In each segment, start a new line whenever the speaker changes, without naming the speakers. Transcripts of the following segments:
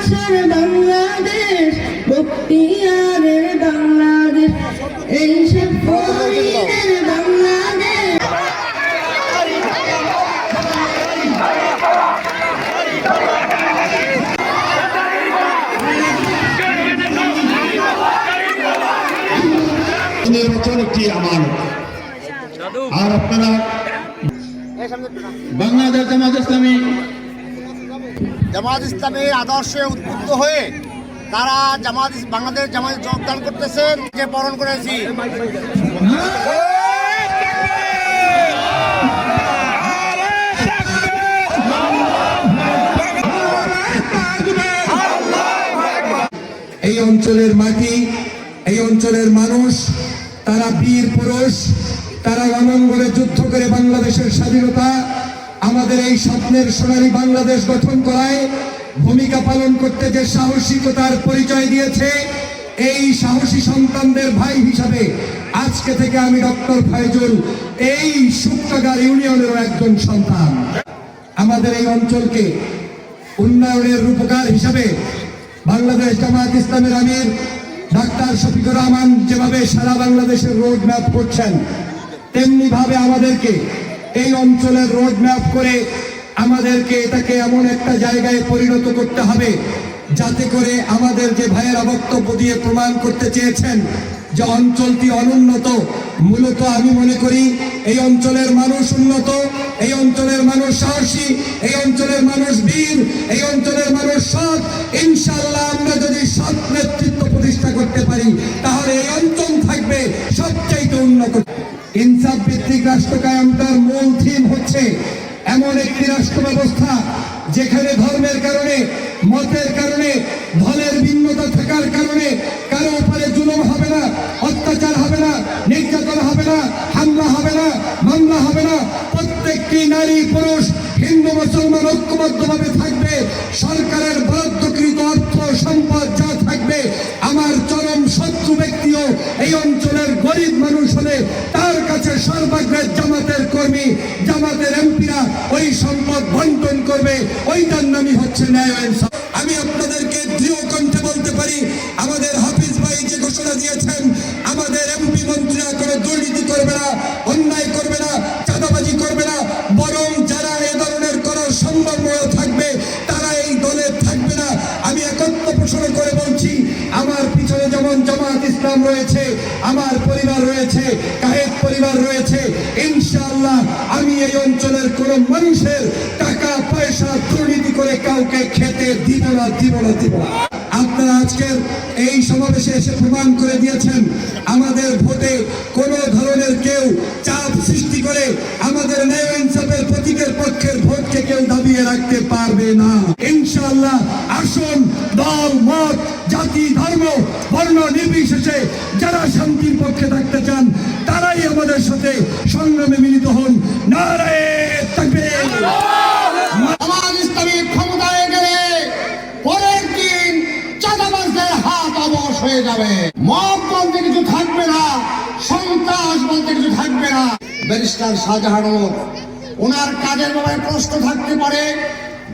ভালোবাসার বাংলাদেশ, বক্তিয়ারের বাংলাদেশ, এই সব ফরিদের বাংলাদেশ।
নির্বাচন একটি আমানত, আর আপনারা বাংলাদেশ
জামাত ইসলামের আদর্শে উদ্বুদ্ধ হয়ে তারা বাংলাদেশ জামাত যোগদান করতেছেন, যে বরণ করেছি।
এই অঞ্চলের মাটি, এই অঞ্চলের মানুষ, তারা বীর পুরুষ, তারা রণাঙ্গনে যুদ্ধ করে বাংলাদেশের স্বাধীনতা, আমাদের এই স্বপ্নের সোনালী বাংলাদেশ গঠন করায় ভূমিকা পালন করতে যে সাহসিকতার পরিচয় দিয়েছে, এই সাহসী সন্তানদের ভাই হিসাবে আজকে থেকে আমি ডক্টর ফাইজুল এই শুক্তাগার ইউনিয়নেরও একজন সন্তান। আমাদের এই অঞ্চলকে উন্নয়নের রূপকার হিসাবে বাংলাদেশ জামাত ইসলামের আমির ডাক্তার শফিকুর রহমান যেভাবে সারা বাংলাদেশের রোড ম্যাপ করছেন, তেমনি ভাবে আমাদেরকে এই অঞ্চলের রোড ম্যাপ করে আমাদেরকে এটাকে এমন একটা জায়গায় পরিণত করতে হবে যাতে করে আমাদের যে ভাইয়েরা বক্তব্য দিয়ে প্রমাণ করতে চেয়েছেন যে অঞ্চলটি অনুন্নত, মূলত আমি মনে করি এই অঞ্চলের মানুষ উন্নত, এই অঞ্চলের মানুষ সাহসী, এই অঞ্চলের মানুষ বীর, এই অঞ্চলের মানুষ সৎ। ইনশাআল্লাহ আমরা যদি সৎ নেতৃত্ব প্রতিষ্ঠা করতে পারি তাহলে এই অঞ্চল থাকবে সবচাইতে উন্নত। ইনসাফ ভিত্তিক রাষ্ট্র কায়েমটার মূল থিম হচ্ছে এমন একটি রাষ্ট্র ব্যবস্থা যেখানে ধর্মের কারণে, মতের কারণে, দলের ভিন্নতা থাকার কারণে কারো উপরে জুলুম হবে না, অত্যাচার হবে না, নির্যাতন হবে না, হামলা হবে না, মামলা হবে না। প্রত্যেকটি নারী পুরুষ, হিন্দু মুসলমান ঐক্যবদ্ধভাবে থাকবে। সরকারের বরাদ্দকৃত অর্থ সম্পদ যা থাকবে, আমার চরম শত্রু ব্যক্তিও এই অঞ্চলের গরিব মানুষ হলে তার কাছে সর্বাগ্রে জামাতের কর্মী, জামাতের এমপিরা ওই সম্পদ বন্টন করবে। ওইটার নামই হচ্ছে ন্যায় ও ইনসাফ। আমি আপনাদেরকে দৃঢ় কণ্ঠে বলতে পারি, আমাদের হাফিজ ভাই যে ঘোষণা দিয়েছেন, আমাদের এমপি মন্ত্রীরা কোনো দুর্নীতি করবে না, অন্যায় করবে না, চাঁদাবাজি করবে না, বরং যারা এ ধরনের করার সম্ভাবনা থাকবে তারা এই দলে থাকবে না। আমি একত্র পোষণ করে বলছি, আমার পিছনে যেমন জামাত ইসলাম রয়েছে, আমার পরিবার রয়েছে, কায়েদ পরিবার রয়েছে, ইনশাআল্লাহ আমি এই অঞ্চলের কোন মানুষের টাকা পয়সা দুর্নীতি করে কাউকে খেতে দিব না, দিব না, দিব না। আপনারা আজকের এই সমাবেশে এসে প্রমাণ করে দিয়েছেন, আমাদের ভোটে কোন ধরনের কেউ চাপ সৃষ্টি করে আমাদের ন্যায় ইনসাফের প্রতীকের পক্ষের ভোটকে কেউ দাবিয়ে রাখতে পারবে না। ইনশাআল্লাহ আসুন, দল মত জাতি ধর্ম বর্ণ নির্বিশেষে যারা শান্তির পক্ষে থাকতে চান তারাই আমাদের সাথে সংগ্রামে মিলিত হন। নারায়ে তাকবীর।
জামাত ইসলামী ক্ষমতায় গেলে পরের দিন চাঁদাবাজদের হাত অবশ হয়ে যাবে, মব বলতে কিছু থাকবে না, সন্ত্রাস বলতে কিছু থাকবে না। ব্যারিস্টার শাহজাহানুর, ওনার কাজের ব্যাপারে প্রশ্ন থাকতে পারে,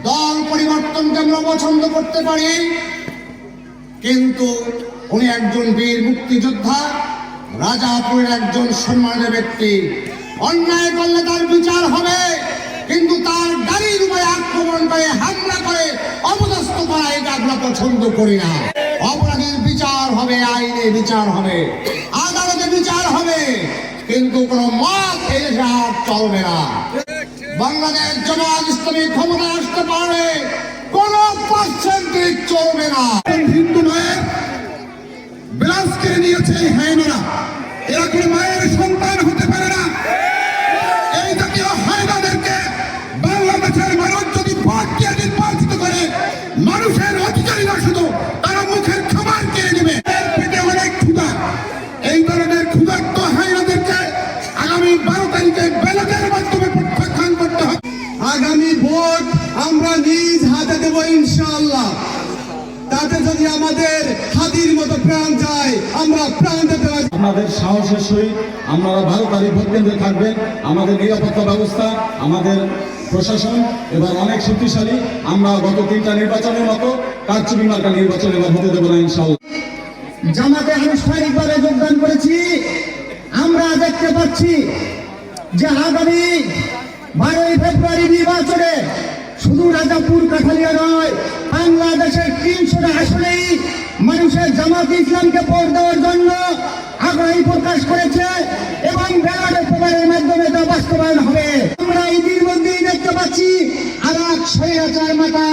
দল পরিবর্তনকে আমরা পছন্দ করতে পারি, কিন্তু উনি একজন বীর মুক্তিযোদ্ধা, রাজাপুরের একজন সম্মানিত ব্যক্তি। অন্যায় করলে তার বিচার হবে, কিন্তু তার গাড়ির উপরে আক্রমণ করে, হামলা করে, অপদস্থ করা এটা আমরা পছন্দ করি না। অপরাধীর বিচার হবে, আইনে বিচার হবে, আদালতে বিচার হবে, কিন্তু কোন মত এই আর চলবে না। বাংলাদেশ জামাত ইসলামী ক্ষমতা আসতে পারে, কোন পার্সেন্টেজ চলবে না।
হিন্দু মায়ের বিলাস করে নিয়েছে এই হায়নারা, এরা কোনো মায়ের সন্তান হতে পারে না। এই জাতীয় হায়নাদেরকে বাংলাদেশের মানুষ যদি ভোট দিয়ে নির্বাচিত করে, মানুষের অধিকারী না শুধু, তারা মুখের খাবার কেড়ে নেবে। পেটে অনেক ক্ষুধা, এই ধরনের ক্ষুধার্ত হায়নাদেরকে আগামী 12 তারিখে ব্যালটের মাধ্যমে প্রত্যাখ্যান করতে হবে। আগামী ভোট আমরা নিজ হাতে দেব ইনশাআল্লাহ। তাতে যদি আমাদের হাতির মতো প্রাণ যায়, আমরা প্রাণ দিতে পারি।
আপনাদের সাহসের সহিত আপনারা 12 তারিখ ভোট কেন্দ্রে থাকবেন। আমাদের নিরাপত্তা ব্যবস্থা, আমাদের প্রশাসন এবার অনেক শক্তিশালী। আমরা গত 3টা নির্বাচনের মতো কারচুপি মার্কা নির্বাচন এবার হতে দেবো না ইনশাআল্লাহ।
জামাতে আনুষ্ঠানিকভাবে যোগদান করেছি। আমরা দেখতে পাচ্ছি যে আগামী 12ই ফেব্রুয়ারি নির্বাচনে শুধু রাজাপুর কাঠালিয়া নয়, বাংলাদেশের 300টা আসনেই মানুষের জামাত ইসলামকে ভোট দেওয়ার জন্য আগ্রহী প্রকাশ করেছে এবং ব্যালট পেপারের মাধ্যমে তা বাস্তবায়ন হবে। আমরা ইতির মধ্যেই দেখতে পাচ্ছি আর এক 6,000 মাথা